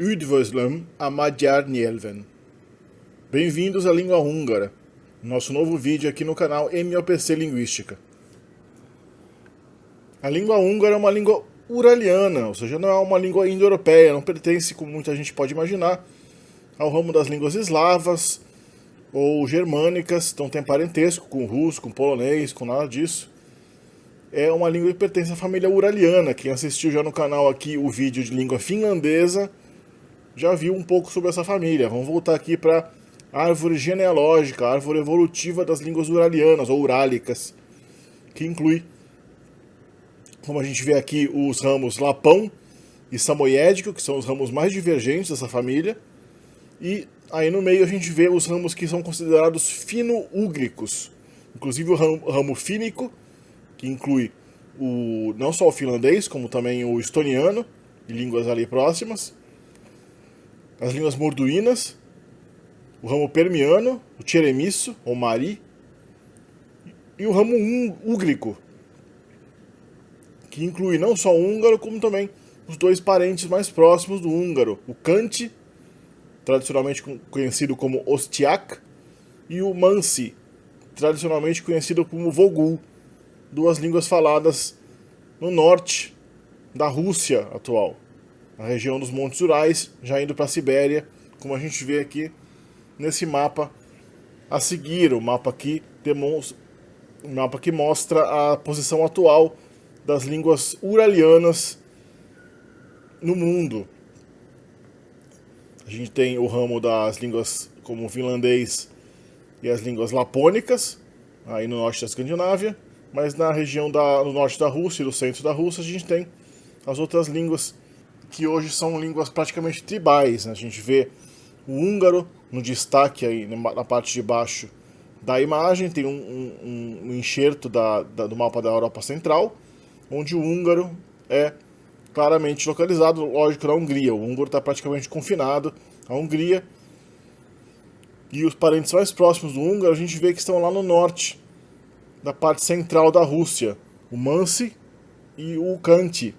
Üdvözlöm a magyar nyelven. Bem-vindos à língua húngara, nosso novo vídeo aqui no canal MOPC Linguística. A língua húngara é uma língua uraliana, ou seja, não é uma língua indo-europeia, não pertence, como muita gente pode imaginar, ao ramo das línguas eslavas ou germânicas, não tem parentesco com o russo, com o polonês, com nada disso. É uma língua que pertence à família uraliana. Quem assistiu já no canal aqui o vídeo de língua finlandesa já viu um pouco sobre essa família. Vamos voltar aqui para a árvore genealógica, a árvore evolutiva das línguas uralianas ou urálicas, que inclui, como a gente vê aqui, os ramos lapão e samoiédico, que são os ramos mais divergentes dessa família, e aí no meio a gente vê os ramos que são considerados fino-úgricos, inclusive o ramo fínico, que inclui não só o finlandês, como também o estoniano e línguas ali próximas, as línguas morduínas, o ramo permiano, o tcheremisso, ou mari, e o ramo úgrico, que inclui não só o húngaro, como também os dois parentes mais próximos do húngaro, o canti, tradicionalmente conhecido como ostiak, e o mansi, tradicionalmente conhecido como vogul, duas línguas faladas no norte da Rússia atual, na região dos Montes Urais, já indo para a Sibéria, como a gente vê aqui nesse mapa a seguir, o mapa que mostra a posição atual das línguas uralianas no mundo. A gente tem o ramo das línguas como o finlandês e as línguas lapônicas, aí no norte da Escandinávia, mas na região no norte da Rússia e do centro da Rússia a gente tem as outras línguas que hoje são línguas praticamente tribais, né? A gente vê o húngaro no destaque aí na parte de baixo da imagem, tem um enxerto do mapa da Europa Central, onde o húngaro é claramente localizado, lógico, na Hungria. O húngaro está praticamente confinado à Hungria, e os parentes mais próximos do húngaro a gente vê que estão lá no norte, da parte central da Rússia, o mansi e o canti.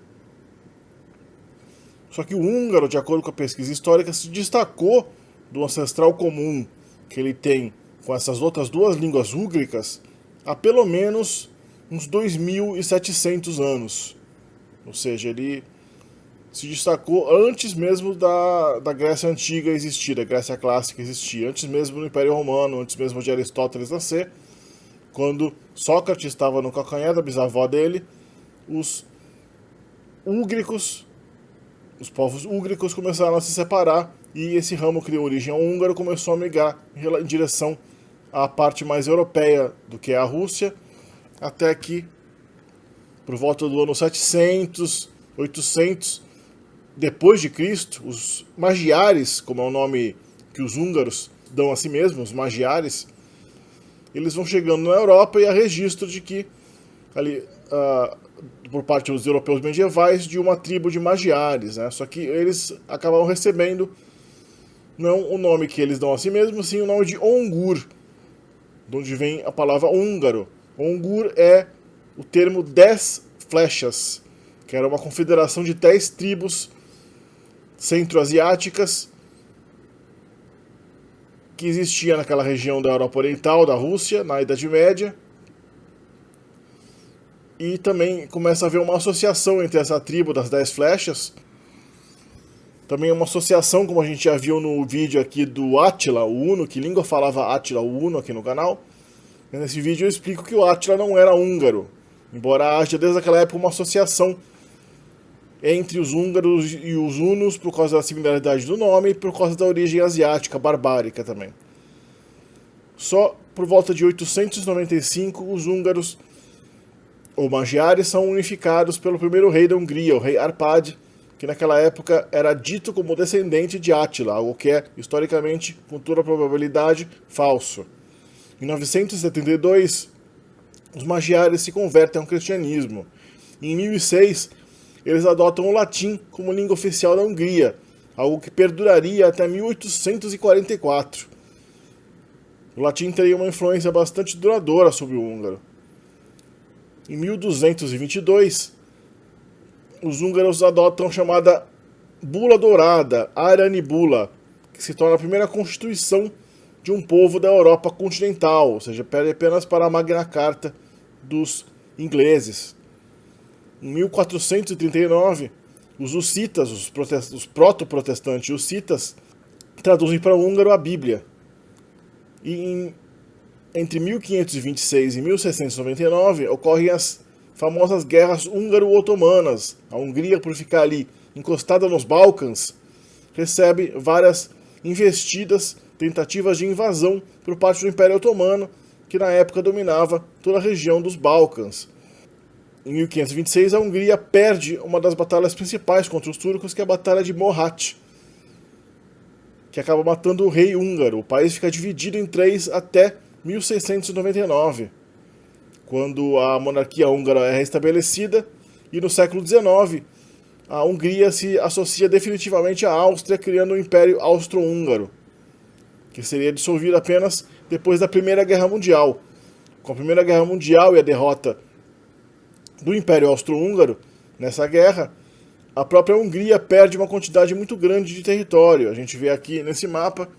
Só que o húngaro, de acordo com a pesquisa histórica, se destacou do ancestral comum que ele tem com essas outras duas línguas úgricas há pelo menos uns 2.700 anos. Ou seja, ele se destacou antes mesmo da Grécia Antiga existir, da Grécia Clássica existir, antes mesmo do Império Romano, antes mesmo de Aristóteles nascer. Quando Sócrates estava no calcanhar da bisavó dele, os úgricos, os povos úgricos começaram a se separar, e esse ramo que deu origem ao húngaro começou a migrar em direção à parte mais europeia do que é a Rússia, até que, por volta do ano 700, 800, depois de Cristo, os magiares, como é o nome que os húngaros dão a si mesmos, os magiares, eles vão chegando na Europa, e há registro de que, ali, por parte dos europeus medievais, de uma tribo de magiares, né? Só que eles acabaram recebendo não o nome que eles dão a si mesmos, sim o nome de Ongur, de onde vem a palavra húngaro. Ongur é o termo 10 flechas, que era uma confederação de 10 tribos centro-asiáticas que existia naquela região da Europa Oriental, da Rússia, na Idade Média. E também começa a haver uma associação entre essa tribo das 10 flechas. Também uma associação, como a gente já viu no vídeo aqui do Átila, o Huno, que língua falava Átila, o Huno, aqui no canal. E nesse vídeo eu explico que o Átila não era húngaro, embora haja desde aquela época uma associação entre os húngaros e os hunos por causa da similaridade do nome e por causa da origem asiática, barbárica também. Só por volta de 895 os húngaros ou magiares são unificados pelo primeiro rei da Hungria, o rei Arpad, que naquela época era dito como descendente de Átila, algo que é, historicamente, com toda a probabilidade, falso. Em 972, os magiares se convertem ao cristianismo. Em 1006, eles adotam o latim como língua oficial da Hungria, algo que perduraria até 1844. O latim teria uma influência bastante duradoura sobre o húngaro. Em 1222, os húngaros adotam a chamada Bula Dourada, Aranibula, que se torna a primeira constituição de um povo da Europa continental, ou seja, perde apenas para a Magna Carta dos ingleses. Em 1439, os hussitas, os proto-protestantes hussitas, traduzem para o húngaro a Bíblia. E entre 1526 e 1699 ocorrem as famosas guerras húngaro-otomanas. A Hungria, por ficar ali encostada nos Balcãs, recebe várias investidas, tentativas de invasão por parte do Império Otomano, que na época dominava toda a região dos Balcãs. Em 1526, a Hungria perde uma das batalhas principais contra os turcos, que é a Batalha de Mohács, que acaba matando o rei húngaro. O país fica dividido em três até 1699, quando a monarquia húngara é restabelecida, e no século XIX a Hungria se associa definitivamente à Áustria, criando o Império Austro-Húngaro, que seria dissolvido apenas depois da Primeira Guerra Mundial. Com a Primeira Guerra Mundial e a derrota do Império Austro-Húngaro nessa guerra, a própria Hungria perde uma quantidade muito grande de território. A gente vê aqui nesse mapa,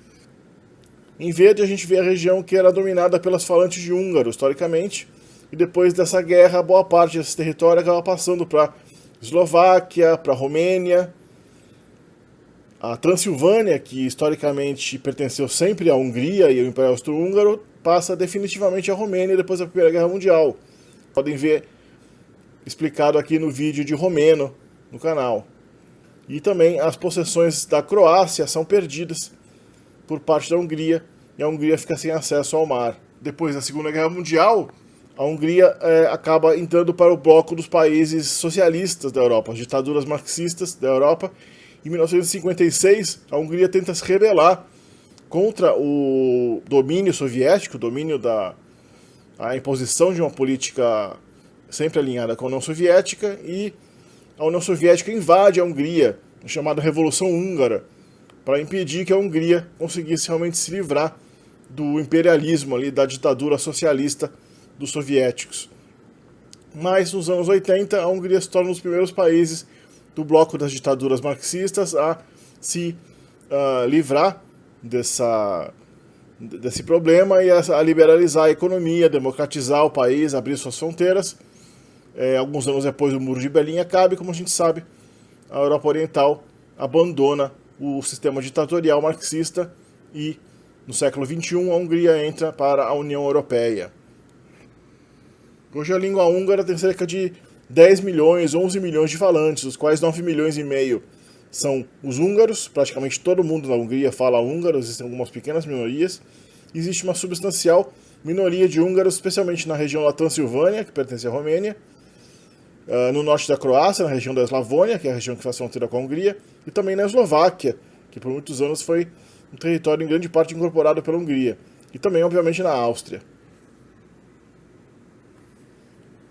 em verde a gente vê a região que era dominada pelas falantes de húngaro, historicamente, e depois dessa guerra, boa parte desse território acaba passando para Eslováquia, para a Romênia. A Transilvânia, que historicamente pertenceu sempre à Hungria e ao Império Austro-Húngaro, passa definitivamente à Romênia depois da Primeira Guerra Mundial. Podem ver explicado aqui no vídeo de Romeno, no canal. E também as possessões da Croácia são perdidas por parte da Hungria, e a Hungria fica sem acesso ao mar. Depois da Segunda Guerra Mundial, a Hungria acaba entrando para o bloco dos países socialistas da Europa, as ditaduras marxistas da Europa. Em 1956, a Hungria tenta se rebelar contra o domínio soviético, a imposição de uma política sempre alinhada com a União Soviética, e a União Soviética invade a Hungria, chamada Revolução Húngara, para impedir que a Hungria conseguisse realmente se livrar do imperialismo ali, da ditadura socialista dos soviéticos. Mas nos anos 80, a Hungria se torna um dos primeiros países do bloco das ditaduras marxistas a se livrar desse problema e a liberalizar a economia, democratizar o país, abrir suas fronteiras. Alguns anos depois do Muro de Berlim acaba, e como a gente sabe, a Europa Oriental abandona o sistema ditatorial marxista e, no século XXI, a Hungria entra para a União Europeia. Hoje a língua húngara tem cerca de 10 milhões, 11 milhões de falantes, os quais 9 milhões e meio são os húngaros. Praticamente todo mundo na Hungria fala húngaro, existem algumas pequenas minorias. Existe uma substancial minoria de húngaros, especialmente na região da Transilvânia, que pertence à Romênia, no norte da Croácia, na região da Eslavônia, que é a região que faz fronteira com a Hungria, e também na Eslováquia, que por muitos anos foi um território em grande parte incorporado pela Hungria, e também, obviamente, na Áustria.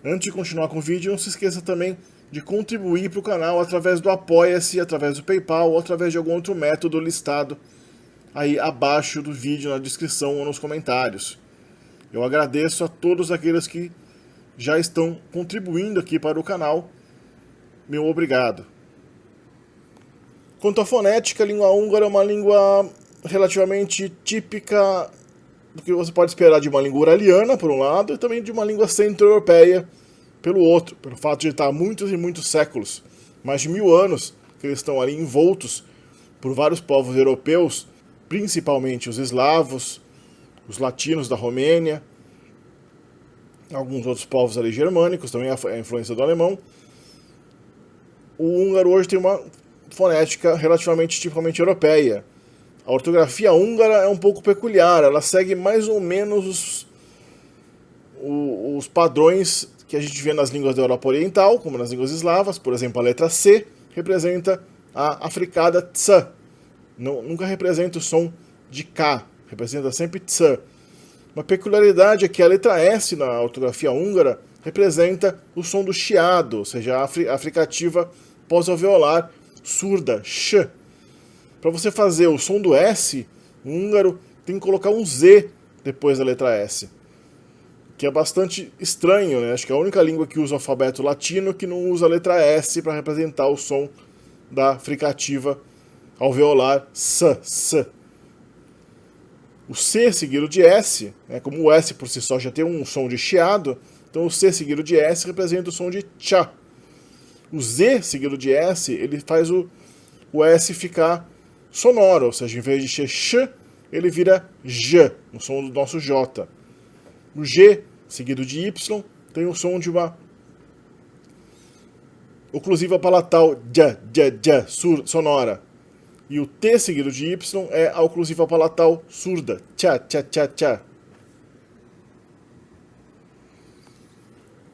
Antes de continuar com o vídeo, não se esqueça também de contribuir para o canal através do Apoia-se, através do PayPal ou através de algum outro método listado aí abaixo do vídeo, na descrição ou nos comentários. Eu agradeço a todos aqueles que já estão contribuindo aqui para o canal. Meu obrigado. Quanto à fonética, a língua húngara é uma língua relativamente típica do que você pode esperar de uma língua uraliana, por um lado, e também de uma língua centro-europeia, pelo outro, pelo fato de estar há muitos e muitos séculos, mais de 1000 anos, que eles estão ali envoltos por vários povos europeus, principalmente os eslavos, os latinos da Romênia, alguns outros povos ali germânicos, também a influência do alemão. O húngaro hoje tem uma fonética relativamente tipicamente europeia. A ortografia húngara é um pouco peculiar, ela segue mais ou menos os padrões que a gente vê nas línguas da Europa Oriental, como nas línguas eslavas. Por exemplo, a letra C representa a africada ts, nunca representa o som de K, representa sempre ts. Uma peculiaridade é que a letra S na ortografia húngara representa o som do chiado, ou seja, a fricativa pós-alveolar surda, sh. Para você fazer o som do S, o húngaro tem que colocar um Z depois da letra S, que é bastante estranho, né? Acho que é a única língua que usa o alfabeto latino que não usa a letra S para representar o som da fricativa alveolar s. O C seguido de S, como o S por si só já tem um som de chiado, então o C seguido de S representa o som de tchá. O Z seguido de S, ele faz o S ficar sonoro, ou seja, em vez de ser sh, ele vira j, no som do nosso J. O G seguido de Y tem o som de uma oclusiva palatal j, sonora. E o T seguido de Y é a oclusiva palatal surda, tchá.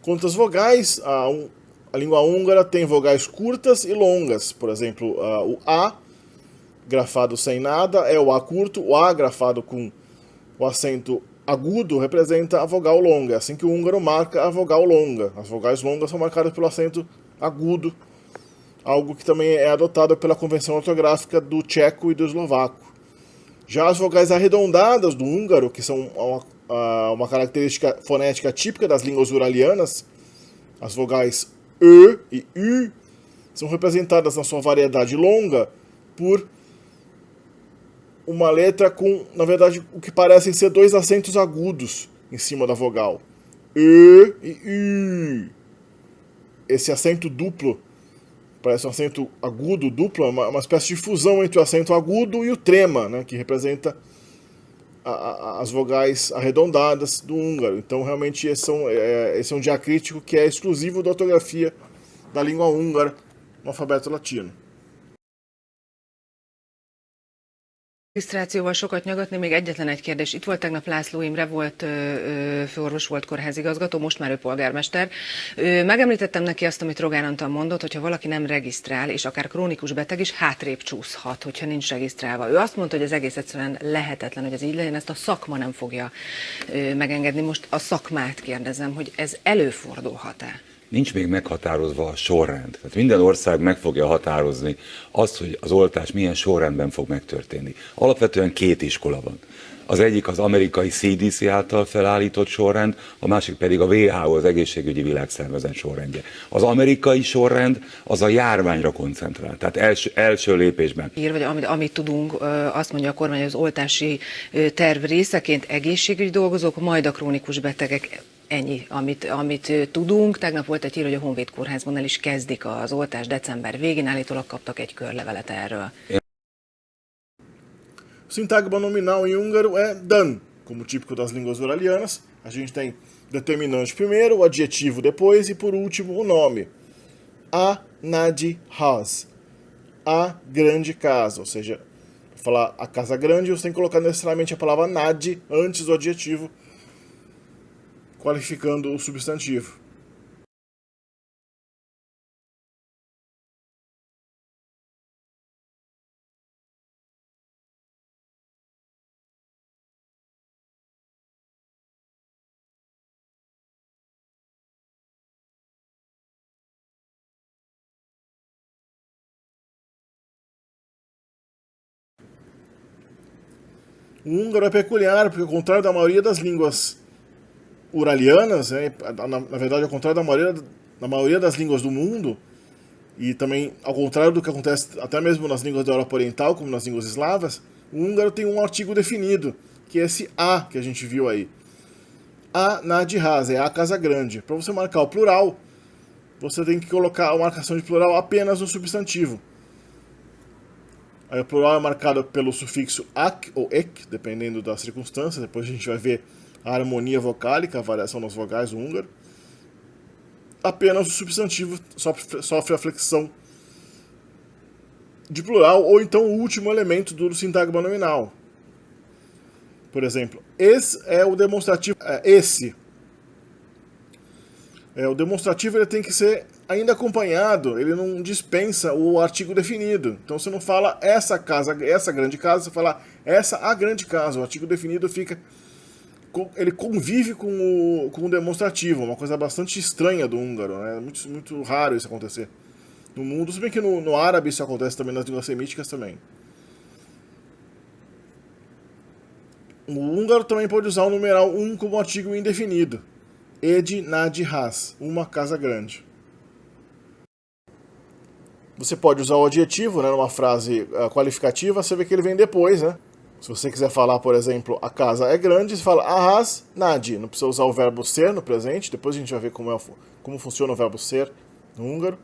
Quanto às vogais, a língua húngara tem vogais curtas e longas. Por exemplo, o A, grafado sem nada, é o A curto. O A, grafado com o acento agudo, representa a vogal longa. É assim que o húngaro marca a vogal longa. As vogais longas são marcadas pelo acento agudo, algo que também é adotado pela convenção ortográfica do tcheco e do eslovaco. Já as vogais arredondadas do húngaro, que são uma característica fonética típica das línguas uralianas, as vogais E e U, são representadas na sua variedade longa por uma letra com, na verdade, o que parecem ser dois acentos agudos em cima da vogal. E e U. Esse acento duplo, parece um acento agudo duplo, é uma espécie de fusão entre o acento agudo e o trema, que representa as vogais arredondadas do húngaro. Então, realmente, esse é um diacrítico que é exclusivo da ortografia da língua húngara no alfabeto latino. Regisztrációval sokat nyagatni, még egyetlen egy kérdés. Itt volt tegnap László Imre, volt főorvos, volt kórházigazgató, most már ő polgármester. Megemlítettem neki azt, amit Rogán Antal mondott, hogyha valaki nem regisztrál, és akár krónikus beteg is, hátrébb csúszhat, hogyha nincs regisztrálva. Ő azt mondta, hogy ez egész egyszerűen lehetetlen, hogy ez így legyen, ezt a szakma nem fogja megengedni. Most a szakmát kérdezem, hogy ez előfordulhat-e? Nincs még meghatározva a sorrend. Tehát minden ország meg fogja határozni azt, hogy az oltás milyen sorrendben fog megtörténni. Alapvetően két iskola van. Az egyik az amerikai CDC által felállított sorrend, a másik pedig a WHO, az Egészségügyi Világszervezet sorrendje. Az amerikai sorrend az a járványra koncentrál, tehát első lépésben. Vagy amit tudunk, azt mondja a kormány, hogy az oltási terv részeként egészségügyi dolgozók, majd a krónikus betegek. Ennyi, amit tudunk. Tegnap volt egy hír, hogy a Honvéd Kórházban el is kezdik az oltást december végén, állítólag kaptak egy körlevelet erről. O sintagma nominal em húngaro é dan, como típico das línguas uralianas. A gente tem determinante primeiro, o adjetivo depois e por último o nome. A nagy ház. A grande casa, ou seja, para falar a casa grande, você tem que colocar necessariamente a palavra nagy antes do adjetivo, qualificando o substantivo. O húngaro é peculiar, porque ao contrário da maioria das línguas uralianas, na verdade ao contrário da maioria das línguas do mundo, e também ao contrário do que acontece até mesmo nas línguas da Europa Oriental, como nas línguas eslavas, o húngaro tem um artigo definido, que é esse A que a gente viu aí. A nagy ház, é a casa grande. Para você marcar o plural, você tem que colocar a marcação de plural apenas no substantivo. Aí o plural é marcado pelo sufixo ak ou ek, dependendo das circunstâncias. Depois a gente vai ver a harmonia vocálica, a variação das vogais do húngaro. Apenas o substantivo sofre a flexão de plural, ou então o último elemento do sintagma nominal. Por exemplo, esse é o demonstrativo. Esse. O demonstrativo ele tem que ser ainda acompanhado, ele não dispensa o artigo definido. Então você não fala essa casa, essa grande casa, você fala essa a grande casa. O artigo definido fica, ele convive com o demonstrativo, uma coisa bastante estranha do húngaro, né? É muito raro isso acontecer no mundo, se bem que no árabe isso acontece também, nas línguas semíticas também. O húngaro também pode usar o numeral 1 como artigo indefinido. Egy nagy ház, uma casa grande. Você pode usar o adjetivo, né, numa frase qualificativa, você vê que ele vem depois, né? Se você quiser falar, por exemplo, a casa é grande, você fala ahas nadi. Não precisa usar o verbo ser no presente, depois a gente vai ver como funciona o verbo ser no húngaro.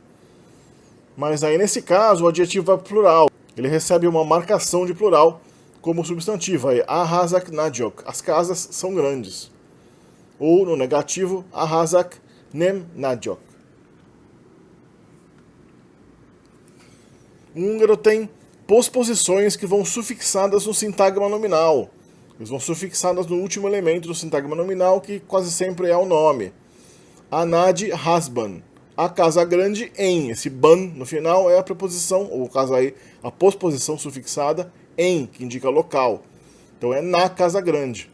Mas aí, nesse caso, o adjetivo vai para o plural. Ele recebe uma marcação de plural como substantivo. Aí, ahazak nagyok. As casas são grandes. Ou, no negativo, ahazak nem nagyok. O húngaro tem posposições que vão sufixadas no sintagma nominal. Eles vão sufixadas no último elemento do sintagma nominal, que quase sempre é o nome. Anadi hasban. A casa grande em. Esse ban no final é a preposição, ou caso aí, a posposição sufixada em, que indica local. Então é na casa grande.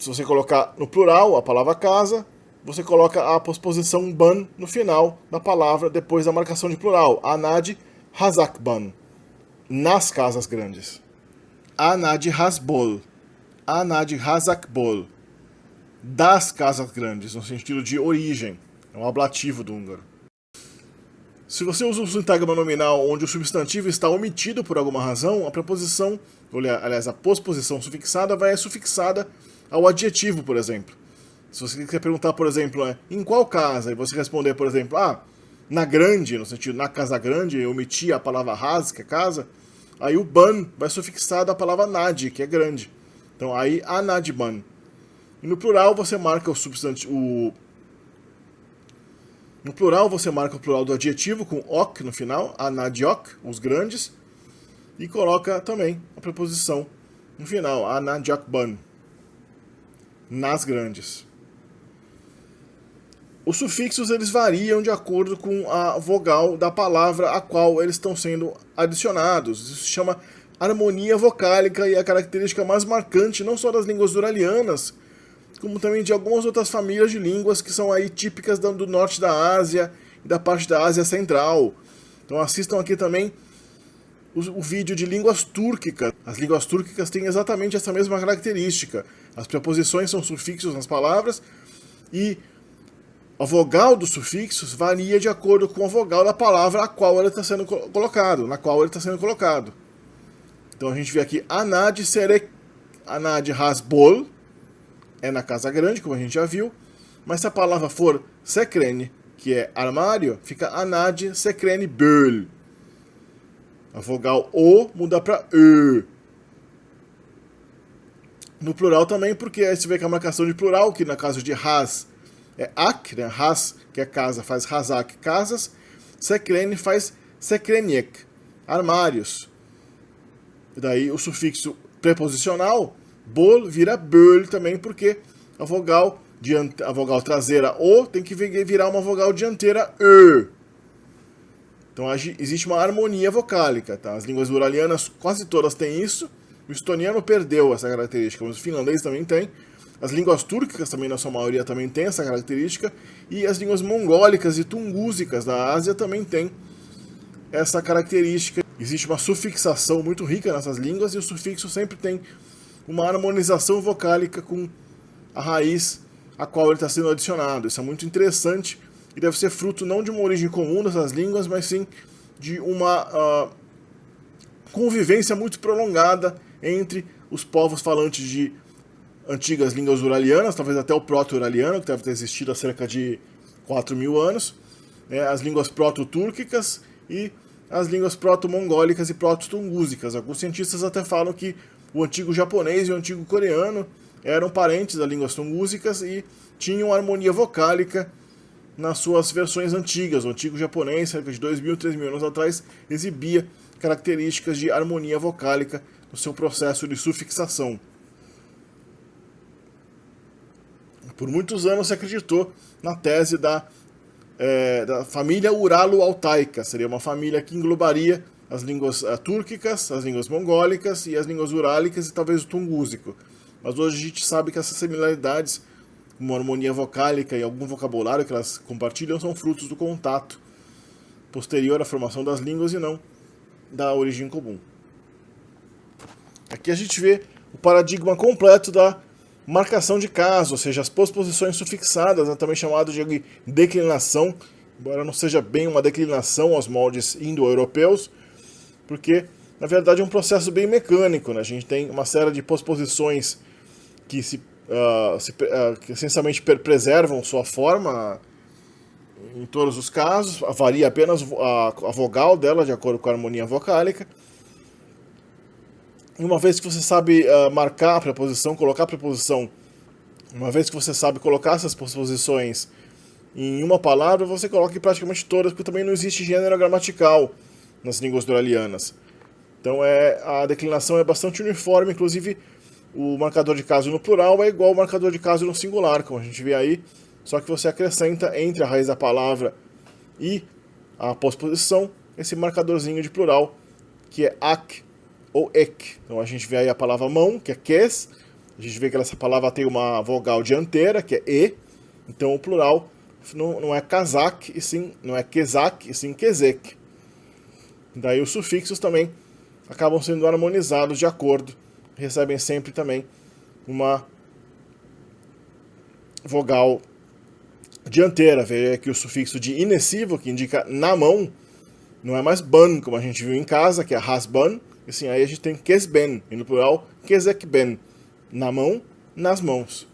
Se você colocar no plural a palavra casa, você coloca a posposição ban no final da palavra, depois da marcação de plural. Anad hazakban. Nas casas grandes. Anad hasbol. Anad hazakbol. Das casas grandes, no sentido de origem. É um ablativo do húngaro. Se você usa um sintagma nominal onde o substantivo está omitido por alguma razão, a preposição, aliás, a posposição sufixada vai sufixada ao adjetivo, por exemplo. Se você quer perguntar, por exemplo, em qual casa, e você responder, por exemplo, na grande, no sentido na casa grande, eu omiti a palavra has, que é casa, aí o ban vai sufixado à palavra nad, que é grande. Então aí anadban. E no plural você marca o substantivo. No plural, você marca o plural do adjetivo com ok no final, anadiok, os grandes, e coloca também a preposição no final, anadiokban, nas grandes. Os sufixos eles variam de acordo com a vogal da palavra a qual eles estão sendo adicionados. Isso se chama harmonia vocálica e é a característica mais marcante não só das línguas uralianas, como também de algumas outras famílias de línguas que são aí típicas do norte da Ásia e da parte da Ásia Central. Então assistam aqui também o vídeo de línguas túrquicas. As línguas túrquicas têm exatamente essa mesma característica. As preposições são sufixos nas palavras e a vogal dos sufixos varia de acordo com a vogal da palavra a qual ele está sendo colocado, na qual ele está sendo colocado. Então a gente vê aqui anad hasbol, é na casa grande, como a gente já viu, mas se a palavra for sekreni, que é armário, fica anad sekreni böl. A vogal O muda para Ö. No plural também, porque aí você vê que a marcação de plural, que no caso de has é ak, né? Has, que é casa, faz hazak, casas. Sekreni faz sekreniek, armários. E daí o sufixo preposicional bol vira böl também, porque a vogal traseira O tem que virar uma vogal dianteira Ö. Então existe uma harmonia vocálica. Tá? As línguas uralianas quase todas têm isso. O estoniano perdeu essa característica, mas o finlandês também tem. As línguas túrquicas também, na sua maioria, também têm essa característica. E as línguas mongólicas e tungúzicas da Ásia também têm essa característica. Existe uma sufixação muito rica nessas línguas e o sufixo sempre tem uma harmonização vocálica com a raiz a qual ele está sendo adicionado. Isso é muito interessante e deve ser fruto não de uma origem comum dessas línguas, mas sim de uma convivência muito prolongada entre os povos falantes de antigas línguas uralianas, talvez até o proto-uraliano, que deve ter existido há cerca de 4.000 anos, as línguas proto-túrquicas e as línguas proto-mongólicas e proto-tungúzicas. Alguns cientistas até falam que o antigo japonês e o antigo coreano eram parentes das línguas tungúzicas e tinham harmonia vocálica nas suas versões antigas. O antigo japonês, cerca de 2.000, 3.000 anos atrás, exibia características de harmonia vocálica no seu processo de sufixação. Por muitos anos se acreditou na tese da família uralo-altaica. Seria uma família que englobaria as línguas túrquicas, as línguas mongólicas e as línguas urálicas e talvez o tungúzico. Mas hoje a gente sabe que essas similaridades, como harmonia vocálica e algum vocabulário que elas compartilham, são frutos do contato posterior à formação das línguas e não da origem comum. Aqui a gente vê o paradigma completo da marcação de caso, ou seja, as posposições sufixadas, também chamado de declinação embora não seja bem uma declinação aos moldes indo-europeus, porque na verdade é um processo bem mecânico, né? A gente tem uma série de postposições que que essencialmente preservam sua forma em todos os casos, varia apenas a vogal dela de acordo com a harmonia vocálica. E uma vez que você sabe marcar a preposição, colocar a preposição, uma vez que você sabe colocar essas postposições em uma palavra, você coloca em praticamente todas, porque também não existe gênero gramatical nas línguas duralianas. Então a declinação é bastante uniforme, inclusive o marcador de caso no plural é igual ao marcador de caso no singular, como a gente vê aí, só que você acrescenta entre a raiz da palavra e a postposição esse marcadorzinho de plural, que é ac ou ek. Então a gente vê aí a palavra mão, que é kes, a gente vê que essa palavra tem uma vogal dianteira, que é e, então o plural não é kazak, e sim, não é kezak, e sim kezek. Daí os sufixos também acabam sendo harmonizados de acordo, recebem sempre também uma vogal dianteira. Veja aqui o sufixo de inessivo, que indica na mão, não é mais ban, como a gente viu em casa, que é hasban, e sim, aí a gente tem kesben, e no plural, kezekben, na mão, nas mãos.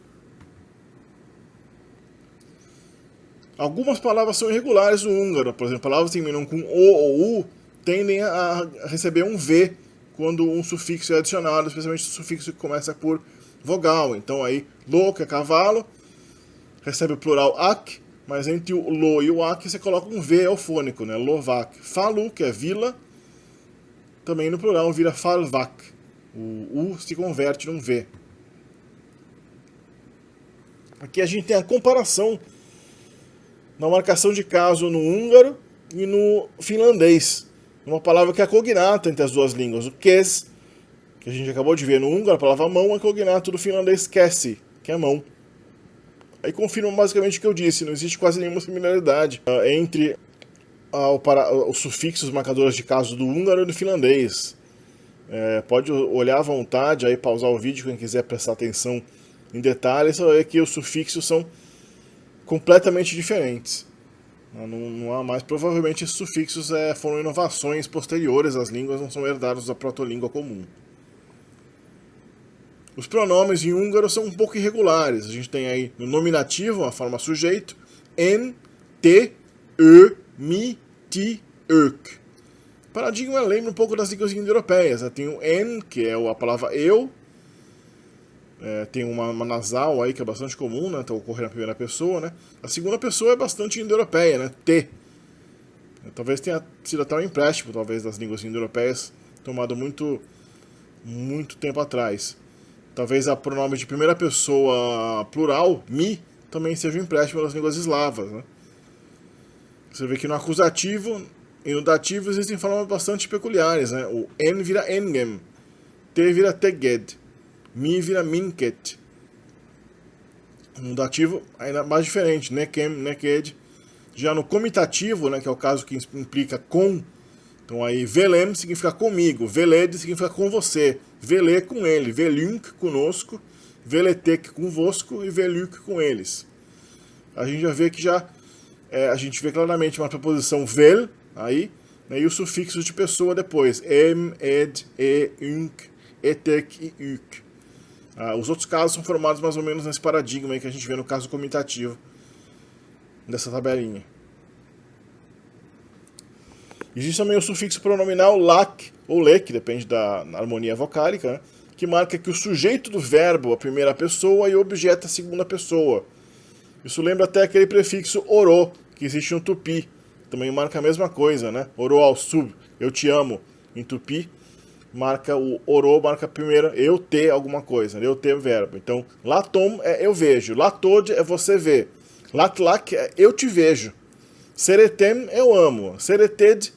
Algumas palavras são irregulares no húngaro, por exemplo, palavras que terminam com o ou u tendem a receber um V quando um sufixo é adicionado, especialmente o sufixo que começa por vogal. Então aí, lo, que é cavalo, recebe o plural ak, mas entre o lo e o ak você coloca um V eufônico, né? Lovak. Falu, que é vila, também no plural vira falvak. O U se converte num V. Aqui a gente tem a comparação na marcação de caso no húngaro e no finlandês. Uma palavra que é cognata entre as duas línguas. O kes, que a gente acabou de ver no húngaro, a palavra mão é cognato do finlandês kesi, que é mão. Aí confirma basicamente o que eu disse, não existe quase nenhuma similaridade entre os sufixos marcadores de caso do húngaro e do finlandês. Pode olhar à vontade, aí pausar o vídeo quem quiser prestar atenção em detalhes, você vai ver que os sufixos são completamente diferentes. Não há mais, provavelmente esses sufixos foram inovações posteriores às línguas, não são herdados da protolíngua comum. Os pronomes em húngaro são um pouco irregulares. A gente tem aí no nominativo, a forma sujeito, en, te, ö, mi, ti, ök. O paradigma lembra um pouco das línguas indo-europeias. Tem o en, que é a palavra eu, tem uma nasal aí que é bastante comum, né? Então ocorrer na primeira pessoa, né? A segunda pessoa é bastante indo-europeia, né? Te. Talvez tenha sido até um empréstimo, talvez, das línguas indo-europeias, tomado muito tempo atrás. Talvez a pronome de primeira pessoa plural, mi, também seja um empréstimo das línguas eslavas, né? Você vê que no acusativo e no dativo existem formas bastante peculiares, né? O en vira engem, te vira teged, mi vira minket. No dativo ainda mais diferente, nekem, neked. Já no comitativo, né, que é o caso que implica com, então aí velem significa comigo, veled significa com você, velê com ele, velünk conosco, veletek convosco e velük com eles. A gente já vê que a gente vê claramente uma preposição vel aí, né, e os sufixos de pessoa depois, em, ed, e, unk, etek e uk. Os outros casos são formados mais ou menos nesse paradigma aí que a gente vê no caso comitativo dessa tabelinha. Existe também o sufixo pronominal lak ou lek, depende da harmonia vocálica, né, que marca que o sujeito do verbo, a primeira pessoa, e o objeto, a segunda pessoa. Isso lembra até aquele prefixo oro, que existe no tupi. Também marca a mesma coisa, né? Oro ao sub, eu te amo, em tupi. Marca o oro, marca primeiro eu te alguma coisa, eu te verbo. Então, latom é eu vejo, latod é você vê, latlak é eu te vejo, seretem eu amo, sereted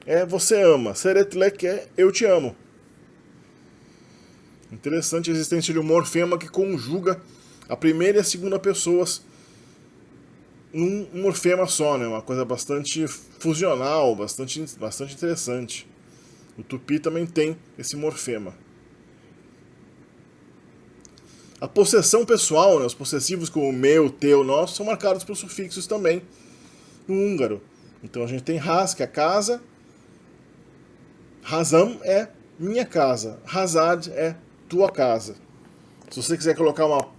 é você ama, seretlek é eu te amo. Interessante a existência de um morfema que conjuga a primeira e a segunda pessoas num morfema só, né? Uma coisa bastante fusional, bastante interessante. O tupi também tem esse morfema. A possessão pessoal, né, os possessivos como meu, teu, nosso, são marcados por sufixos também. no húngaro. Então a gente tem haz, que é casa, hazam é minha casa, hazad é tua casa. Se você quiser colocar uma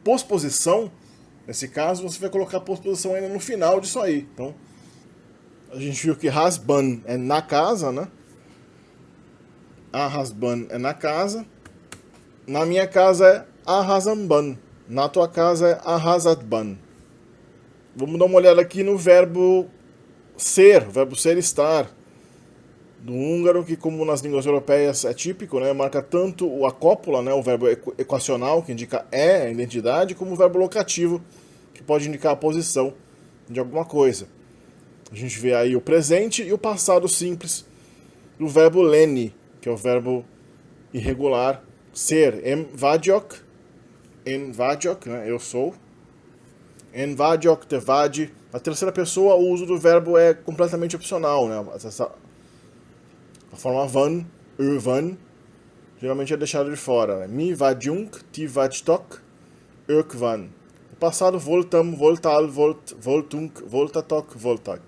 posposição, nesse caso você vai colocar a posposição ainda no final disso aí. Então a gente viu que hasban é na casa, né? A hasban é na casa. Na minha casa é a hazamban. Na tua casa é a hazadban. Vamos dar uma olhada aqui no verbo ser, o verbo ser estar, do húngaro, que como nas línguas europeias é típico, né? Marca tanto a cópula, né? O verbo equacional, que indica a identidade, como o verbo locativo, que pode indicar a posição de alguma coisa. A gente vê aí o presente e o passado simples do verbo leni, que é o verbo irregular ser. Em vagyok, né? Eu sou. En vagyok, te vadi. Na terceira pessoa, o uso do verbo é completamente opcional, né? A forma van, van, geralmente é deixado de fora, né? Mi vadjunk, ti vadtok, van. No passado, voltam, voltal, voltunk, voltatok, voltak.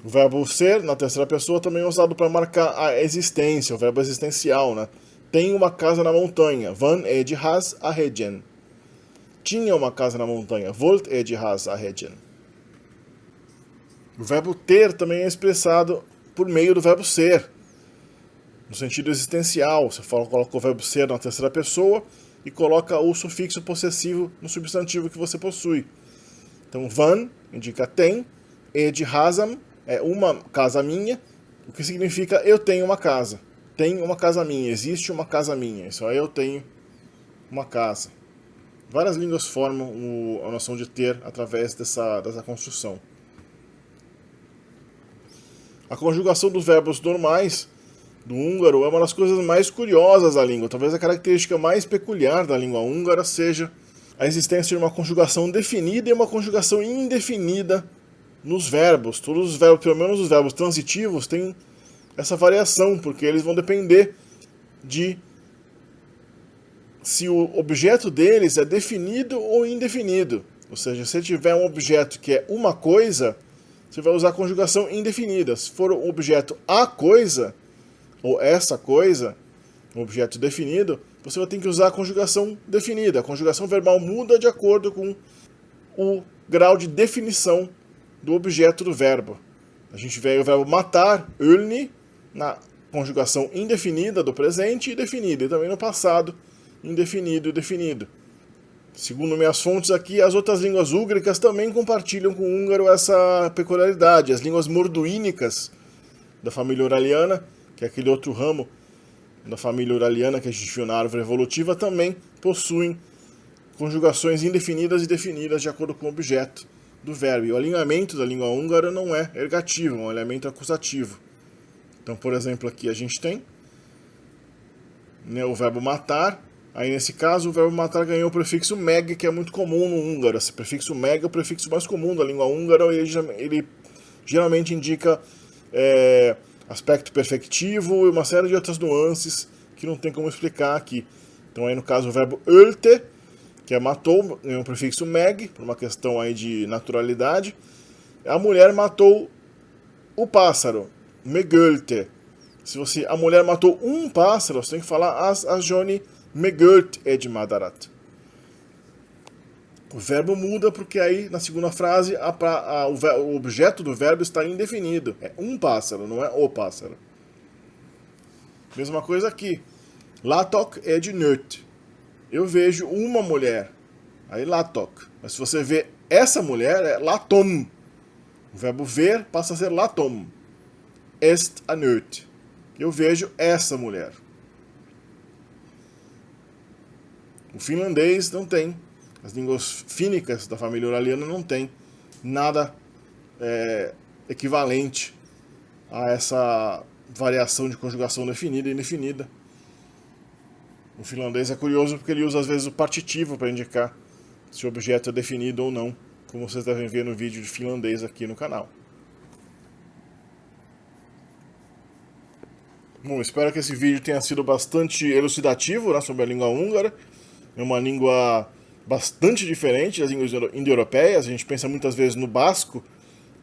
O verbo ser, na terceira pessoa, também é usado para marcar a existência, o verbo existencial, né? Tem uma casa na montanha. Van ed has a hegen. Tinha uma casa na montanha. Volt ed has a hegen. O verbo ter também é expressado por meio do verbo ser, no sentido existencial. Você coloca o verbo ser na terceira pessoa e coloca o sufixo possessivo no substantivo que você possui. Então, van indica tem, ed hasam é uma casa minha, o que significa eu tenho uma casa. Tem uma casa minha, existe uma casa minha, só eu tenho uma casa. Várias línguas formam a noção de ter através dessa construção. A conjugação dos verbos normais do húngaro é uma das coisas mais curiosas da língua. Talvez a característica mais peculiar da língua húngara seja a existência de uma conjugação definida e uma conjugação indefinida nos verbos. Todos os verbos, pelo menos os verbos transitivos, têm essa variação, porque eles vão depender de se o objeto deles é definido ou indefinido. Ou seja, se tiver um objeto que é uma coisa, você vai usar a conjugação indefinida. Se for um objeto a coisa, ou essa coisa, um objeto definido, você vai ter que usar a conjugação definida. A conjugação verbal muda de acordo com o grau de definição do objeto do verbo. A gente vê aí o verbo matar, ölni, na conjugação indefinida do presente e definida, e também no passado, indefinido e definido. Segundo minhas fontes aqui, as outras línguas úgricas também compartilham com o húngaro essa peculiaridade. As línguas morduínicas da família uraliana, que é aquele outro ramo da família uraliana que a gente viu na árvore evolutiva, também possuem conjugações indefinidas e definidas de acordo com o objeto do verbo. E o alinhamento da língua húngara não é ergativo, é um alinhamento acusativo. Então, por exemplo, aqui a gente tem, né, o verbo matar. Aí, nesse caso, o verbo matar ganhou o prefixo meg, que é muito comum no húngaro. Esse prefixo meg é o prefixo mais comum da língua húngara, e ele geralmente indica aspecto perfectivo e uma série de outras nuances que não tem como explicar aqui. Então, aí no caso, o verbo ölte, que é matou, ganhou o prefixo meg, por uma questão aí de naturalidade. A mulher matou o pássaro, megölte. Se a mulher matou um pássaro, você tem que falar as Joni megölt ed madarat. O verbo muda porque aí, na segunda frase, o objeto do verbo está indefinido. É um pássaro, não é o pássaro. Mesma coisa aqui. Latok ed nöt. Eu vejo uma mulher. Aí latok. Mas se você vê essa mulher, é latom. O verbo ver passa a ser latom. Est a nöt. Eu vejo essa mulher. O finlandês não tem. As línguas fínicas da família uraliana não tem nada equivalente a essa variação de conjugação definida e indefinida. O finlandês é curioso porque ele usa às vezes o partitivo para indicar se o objeto é definido ou não, como vocês devem ver no vídeo de finlandês aqui no canal. Bom, espero que esse vídeo tenha sido bastante elucidativo, né, sobre a língua húngara. É uma língua bastante diferente das línguas indo-europeias. A gente pensa muitas vezes no basco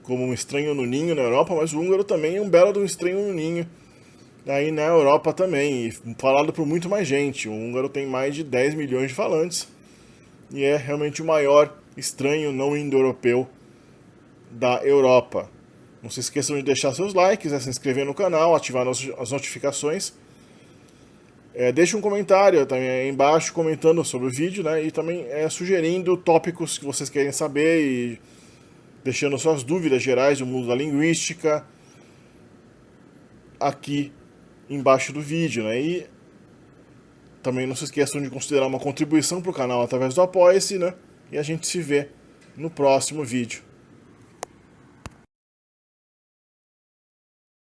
como um estranho no ninho na Europa, mas o húngaro também é um belo de um estranho no ninho aí na Europa também, e falado por muito mais gente. O húngaro tem mais de 10 milhões de falantes e é realmente o maior estranho não indo-europeu da Europa. Não se esqueçam de deixar seus likes, se inscrever no canal, ativar as notificações. Deixe um comentário também aí embaixo comentando sobre o vídeo, né? E também sugerindo tópicos que vocês querem saber e deixando suas dúvidas gerais do mundo da linguística aqui embaixo do vídeo, né? E também não se esqueçam de considerar uma contribuição para o canal através do Apoia-se, né? E a gente se vê no próximo vídeo.